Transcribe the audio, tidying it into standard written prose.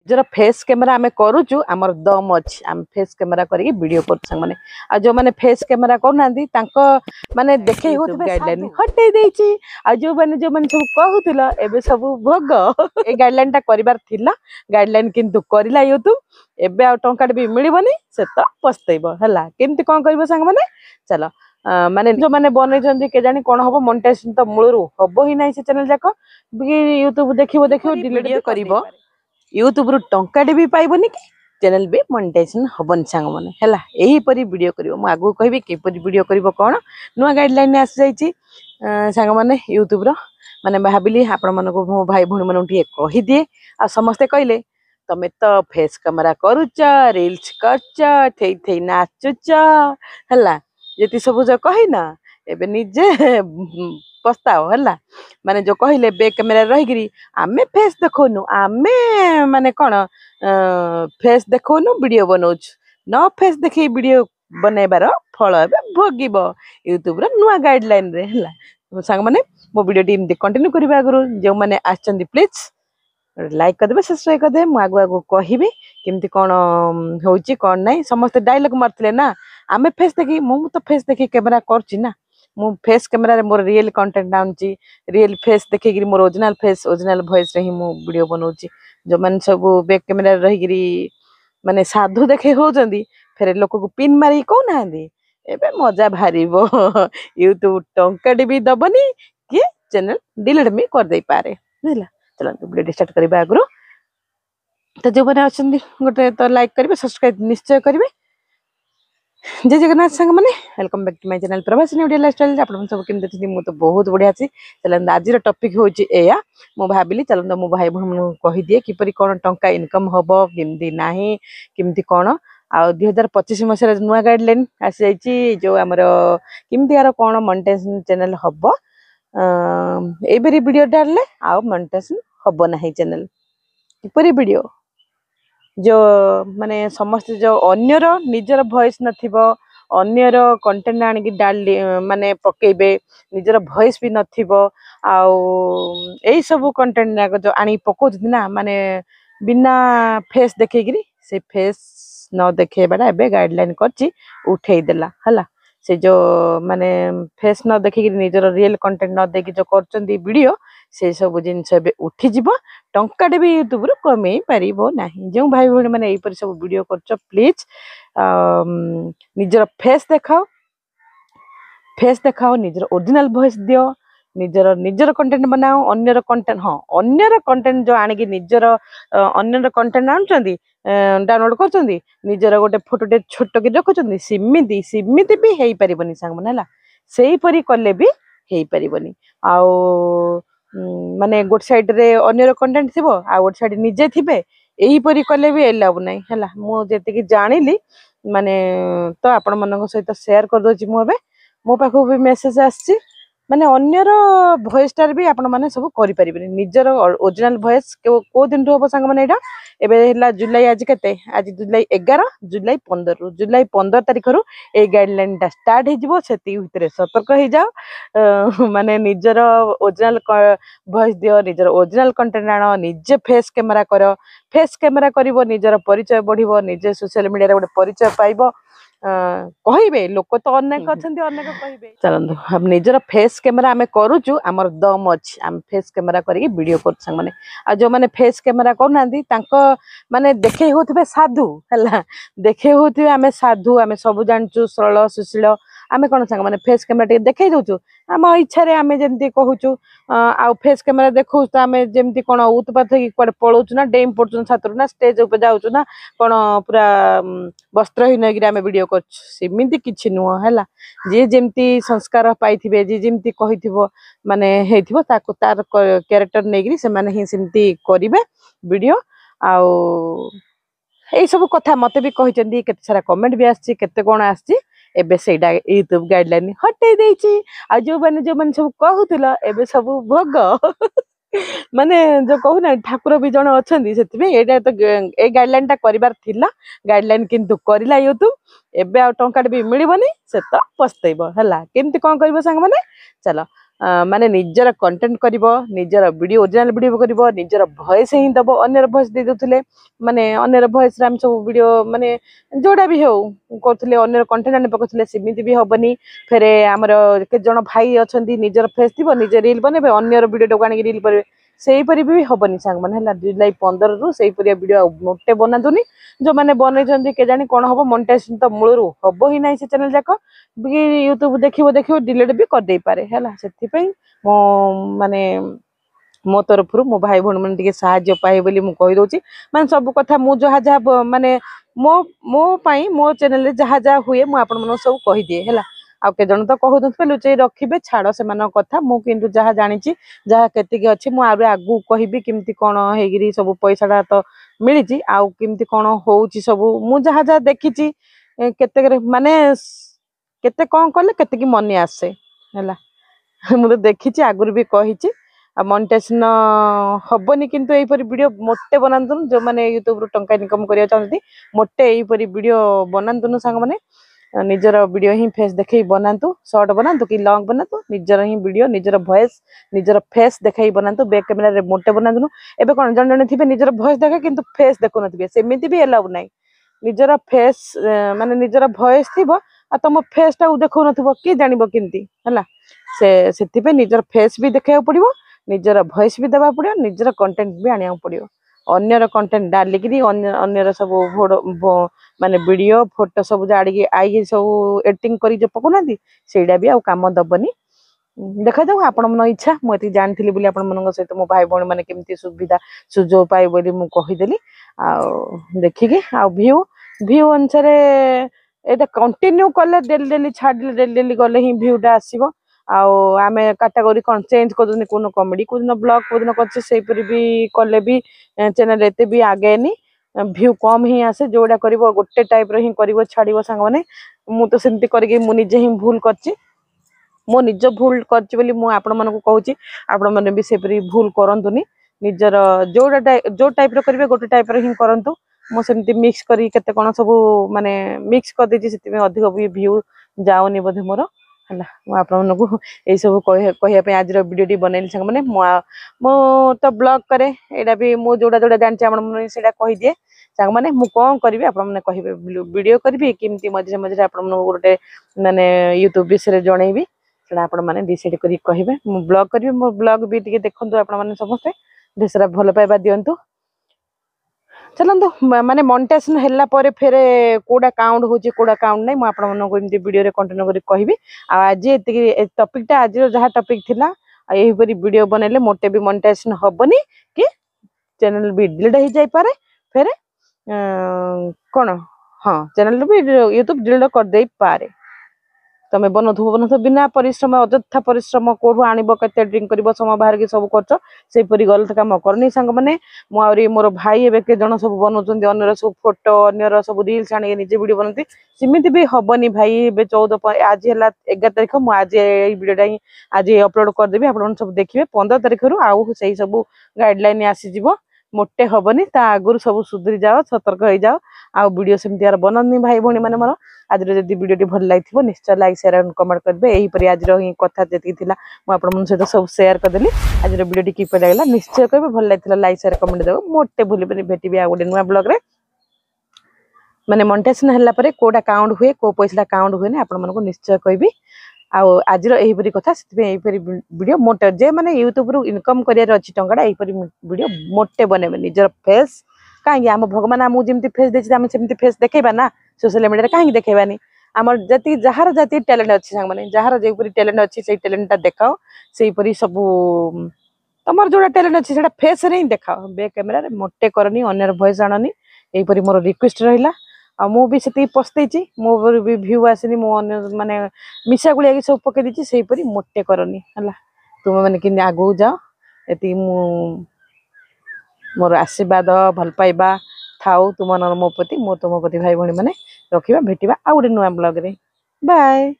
जरा face camera आम करुचु आमर दम अच्छी आम फेस कैमेरा करके वीडियो कर माने आ जो माने फेस कैमेरा करना माने देखे गाइडलाइन हटे देछि आ जो माने सब कहूतिला एबे सब भोग ए गाइडलाइन टा करिवार थिला गाइडलाइन किंतु करिला यूट्यूब एबे आ टंका भी मिलबनी से तो पछतैबो हला केमती कोन करबो संग माने चलो माने जो माने बनै के जानी कोन हबो मोनेटाइजेशन तो मूलरू हबो ही नै से चैनल जाको यूट्यूब देखिबो वीडियो करिवो यूट्यूब रु टंकाटे भी पाइबनी कि चैनल भी मोनेटाइजेशन हबन सांग माने हला एही परी वीडियो करिवो म आगु कहबी के परी वीडियो करिवो कोन नुवा गाइडलाइन आसी जाईची सांग माने यूट्यूब रो माने भाबिली आपण मानको मो भाई भणी मानको टिके कहि दिए आ समस्ते कहले तमे तो फेस कैमेरा करूच रील्स करच थेई थेई नाचुच हला जेती सब जो कहि ना एबे निजे पस्ताओ हला माने जो कहले बैक कैमेरा रहिगिरी आमे फेस देखोनु आमे माने कोन फेस देखोनु वीडियो बनौछ न फेस देखि वीडियो बनेबार फल एबे भोगिबो यूट्यूब रो नुवा गाइडलाइन रे हला संग माने मो वीडियो टीम दे कंटिन्यू करबा गुरु जो माने आछंदी प्लीज लाइक कर देबे सब्सक्राइब कर दे मु आगु आगु कहिबी केमती कोन होउची कोन नै समस्त डायलॉग मारथले ना आमे फेस देखि मु तो फेस देखि कैमरा करची ना मु फेस कैमरा रे मोर रियल कंटेंट आउची रियल फेस देखि मोर ओरिजिनल फेस ओरिजिनल वॉइस रे ही मु वीडियो बनौची जो मन सब बैक कैमरा रही गिरी माने साधु देखे होजंदी फेर लोक को पिन मारी को नांदी एबे मजा भारीबो यूट्यूब टंका भी दबनी कि चैनल डिलीट भी कर दे पारे बुझला चलो वीडियो स्टार्ट करबा आगु तो जो बने अछंदी गोटे तो लाइक करिवे सब्सक्राइब निश्चय करिवे जय जगन्नाथ संग माने welcome back to my channel Prabasi video lifestyle आपण सब केम देखि मु तो बहुत बढ़िया छी चलन आज रो टॉपिक होची एया मु भाबिली चलन मो भाई बहन कहि दिए किपरि कोन टंका इनकम होबो किमदी नाही किमदी कोन आ 2025 मसरे नुवा गाइडलाइन आसी जाईची जो हमरो किमदी यार कोन मोनेटाइजेशन चैनल होबो एबेरी वीडियो डालले आ मोनेटाइजेशन होबो नाही चैनल किपरि वीडियो जो माने समस्त जो अन्यर निजर वॉइस नथिबो अन्यर कंटेंट आनी की डाल माने पकेबे निजर वॉइस भी नथिबो आउ एई सब कंटेंट ना जो आनी पकोज ना माने बिना फेस देखेगिरी से फेस न देखेबाडा एबे गाइडलाइन करची उठेई देला हला से जो माने फेस न देखिगिरी निजर रियल कंटेंट न देखि जो करचंदी वीडियो से सब जिनस एबे उठी जिवो टंकाटे भी यूट्यूब रो कमेई पारिबो नाही जो भाई भणी माने एई पर सब वीडियो करछ प्लीज निजर फेस देखाओ निजर ओरिजिनल वॉइस दियो निजर कंटेंट बनाओ अन्यर कंटेंट हां अन्यर कंटेंट जो आनी कि निजर अन्यर कंटेंट आनचंदी डाउनलोड करचंदी निजर गोटे फोटोटे छोट कि रखुचंदी सिमिति भी हेई परिबनी संग मन हला सेही परी करले भी हेई परिबनी आउ माने गोट साइड रे अन्यर कंटेंट थिबो आ गोट साइड निजे थिबे एही परी करले भी एलाउ नै हला मु जेते कि जानिली माने तो आपण मनक सहित शेयर कर दोची मु एबे मो पाखो भी मेसेज आछि माने अन्यर वॉइस टार भी आपण माने सब करि परिबे निजर ओरिजिनल वॉइस को दिन होबो संग माने एटा एबे हला जुलाई आज केते आज जुलाई 11 जुलाई 15 जुलाई 15 तारिख रु ए गाइडलाइन टा स्टार्ट हे जिवो सेति भितरे सतर्क हे जाओ माने निजर ओरिजिनल वॉइस दियो निजर ओरिजिनल कंटेंट आनो निजे फेस कैमरा करिवो निजर परिचय बढ़िवो निजे सोशल मीडिया रे गोटे परिचय पाइबो कहिबे लोक तो अनेक अछंती अनेक कहिबे चलंदु हम निजर फेस कैमरा आमे करूचु हमर दम अछि हम फेस कैमरा करके वीडियो कर माने आ जो माने फेस कैमरा करनांदी तांको माने देखे होतबे साधु हला देखे होतबे आमे साधु आमे सब जानचु सरल सुशील आमे कोन संग माने फेस कैमरा टे देखे दउचु हम इच्छा रे आमे जेमती कहूचु आ फेस कैमरा देखु त आमे जेमती कोन उत्पात कि कोड पळौचु ना डेम पड़चु छात्र ना स्टेज ऊपर जाउचु ना कोन पूरा वस्त्रहीन गिरा आमे वीडियो करछु सिमिति किछि नुह हला जे जेमती संस्कार पाइथिबे जे जेमती कहिथिबो माने हेथिबो ताको तार कैरेक्टर नेगिरी से माने ही सिमती करिवे वीडियो आउ एई सब कथा मते भी कहिचंदी केते सारा कमेंट भी आछि केते कोन आछि एबे सेडा यूट्यूब गाइडलाइन हटे देछि आ जो मन सब कहूतिला एबे सब भोग माने जो कहू ना ठाकुर भी जण अछंदी सेति एटा तो ए गाइडलाइन टा करिवार थिला गाइडलाइन किंतु करिला यूट्यूब एबे आ टंका भी मिलबनी से तो पछतैबो हला केमती कोन करबो संग माने चलो माने निजर कंटेंट करिवो निजर वीडियो ओरिजिनल वीडियो करिवो निजर वॉइस ही दबो अन्यर वॉइस दे दोथले माने अन्यर वॉइस रे हम सब वीडियो माने जोड़ा भी हो करथले अन्यर कंटेंट आने पकथले सिमिति भी होबनी फेरे हमर के जण भाई अछंती निजर फेस दिबो निजर रील बनेबे अन्यर वीडियो डगाणी रील करबे सेही परि भी होबनी सांग माने हला जुलाई 15 रु सेही परि वीडियो मोटे बनादुनी जो माने बनै जंदी के जानी कोन होबो मोनेटाइजेशन तो मूलरू होबो ही नाही से चैनल जाको यूट्यूब देखिबो डिलीट भी कर दे पारे हैला सेति पई मो माने मो तरफ मो भाई भण मन टिके साहाय्य पाए बोली मु कहि दोची माने सब कथा मु जहा जहा माने मो मो पई मो चैनल रे जहा जहा हुए मु आपन मन सब कहि दिए हैला आ के जण तो कहु दत लुचै रखिबे छाड़ से मान कथा मु किंतु जहा जानिची जहा केति के अछि मु आरो आगु कहिबी किमती कोन हेगिरी सब पैसाडा तो मिलिची आ किमती कोन होउची सब मु जहा जहा देखिची केते माने केते कोन करले केते की मनी आसे हैला मु तो देखिची आगुर भी कहिची आ मोनेटाइजेशन हबनी किंतु एई परि वीडियो मोटे बनांतुन जो माने यूट्यूब रो टंका इनकम करिया चाहती मोटे एई परि वीडियो बनांतुन संग माने निजर वीडियो ही फेस देखै बनांतु शॉर्ट बनांतु कि लॉन्ग बनांतु निजर ही वीडियो निजर वॉइस निजर फेस देखै बनांतु बैक कैमरा रे मोटे बनांतु एबे कोन जण जण थिबे निजर वॉइस देखै किंतु फेस देखु नथिबे सेमिति भी अलाउ नै निजर फेस माने निजर वॉइस थिबो आ तम फेस टा देखु नथिबो की जानिबो किंती हला सेति पे निजर फेस भी देखै पड़िबो निजर वॉइस भी देबा पड़ियो निजर कंटेंट भी आनिया पड़ियो अन्यर कंटेंट डालिकरी अन्यर सब माने वीडियो फोटो सब जाड़ी आई सब एडिटिंग करी जो पकुनांती सेडा भी आ काम दबनी देखा जाऊ आपण मन इच्छा मुझे जानी बोली आपण मन सहित मो भाई भौणी मैंने केमती सुविधा सुजोग पाए बोली मु कहीदेली आ देखिकी आ व्यू व्यू अनुसार एटा कंटिन्यू कले डेली डेली छाड़ले डेली डेली गले ही व्यूटा आसीबो आमे कैटेगरी कौन चेंज कर कोन कॉमेडी कोन ब्लॉग कोन करछे सेही परि भी कले भी चैनल एते भी आगे नी व्यू कम ही आसे जोड़ा करिवो गोटे टाइप रो ही करिवो छाड़िवो संग माने मु तो सेमती करके मु निजे ही भूल करछि मो निज भूल करछि बोली मु आपण मन को कहूची आपण मन भी सेपरी भूल करंतुनी निजर जोड़ा जो टाइप रो करिवे गोटे टाइप रो ही करंतु मो सेमती मिक्स करी केते कोन सब माने मिक्स कर देछि सेति में अधिक भी व्यू जाउनी बोधे मोर हला मु आपण मन को ए सब कहिया पे आज रो वीडियो टी बनैली संग माने मो तो ब्लॉग करे एडा भी मु जोड़ा जोड़ा जानछि आपण मन सेडा कहि दिए संग माने मु कोन करबी आपण मन कहिबे वीडियो करबी किमती मझे मझे आपण मन गोटे माने यूट्यूब विषय जणैबी सेडा आपण माने डिसाइड करी कहिबे मु ब्लॉग करबी मो ब्लॉग भी टिके देखंतु आपण माने समस्त देसरा भलो पाइबा दियंतु चलंतु माने मोनेटाइजेशन हैला परे फेरे कोडा काउंट होची कोडा काउंट नै मु आपण मन को इमती वीडियो रे कंटिन्यू करी कहिबी आ आज एति टॉपिक टा आज जहा टॉपिक थिला एही परी वीडियो बनैले मोटे भी मोनेटाइजेशन होबनी कि चैनल भी डिलीट हो जाय पारे फेरे कोन हां चैनल भी यूट्यूब डिलीट कर दे पारे तमे बनथु बिना परिश्रम अଯଥା परिश्रम कोठु आनिबो केते ड्रिंक करबो समय बाहर के सब करछ से परी गलत काम करनी संग माने मु आरी मोर भाई एबे के जण सब बनउचंदी अन्यर सब फोटो अन्यर सब रील्स आनी निजे वीडियो बनती सिमिति भी हबनी भाई एबे 14 आज हला 11 तारिख मु आज ए वीडियो आज अपलोड कर देबी आपण सब देखिबे 15 तारिख रु आउ सेही सब गाइडलाइन आसी जिवो मोटे हबनी ता आगुर सब सुधरी जाओ सतर्क हो जाओ आ वीडियो सेमती यार बननी भाई भौणी माने मोर आज जदि वीडियो टी भल लागिथिबो निश्चय लाइक शेयर एंड कमेंट करबे एही परी आज रो ही कथा जेति थिला मु आपण मन सहित सब शेयर कर देली आज रो वीडियो टी की लागला निश्चय कहबे भल लागिथिला लाइक शेयर कमेंट देबो मोटे भूली बनी भेटिबे आ गोटे नुवा ब्लॉग रे माने मोनेटाइजेशन हल्ला परे कोडा काउंट हुए को पैसा काउंट हुए ने आपण मन को निश्चय कहबी आज एही परी कथा सेति एही परी वीडियो मोटे जे माने यूट्यूब रु इनकम करियर अछि टंगाडा एही परी वीडियो मोटे बनेबे निजर फेस काहे हम भगवान हमु जेमती फेस देछि हम सेमती फेस देखेबा ना सोशल मीडिया रे काहे देखेबानी हमर जति जहार जति टैलेंट अछि संग माने जहार जे परी टैलेंट अछि सेही टैलेंट ता देखाओ सेही परी सब तमर जोड़ा टैलेंट अछि सेटा फेस रे ही देखाओ बैक कैमरा रे मोटे करनी अन्यर वॉइस आणनी एही परी मोर रिक्वेस्ट रहिला आ मु भी सेती पस्तेची मो भी व्यू आसनी मो माने मिसा गुलिया के सब पके दिछि सेही परी मोटे करनी हला तुम माने कि आगो जाओ एती मु मोर आशीर्वाद भल पाइबा थाउ तुम मो प्रति मो तुम प्रति भाई भणी माने रखिबा भेटिबा आ गोटे नुआ ब्लॉग रे बाय।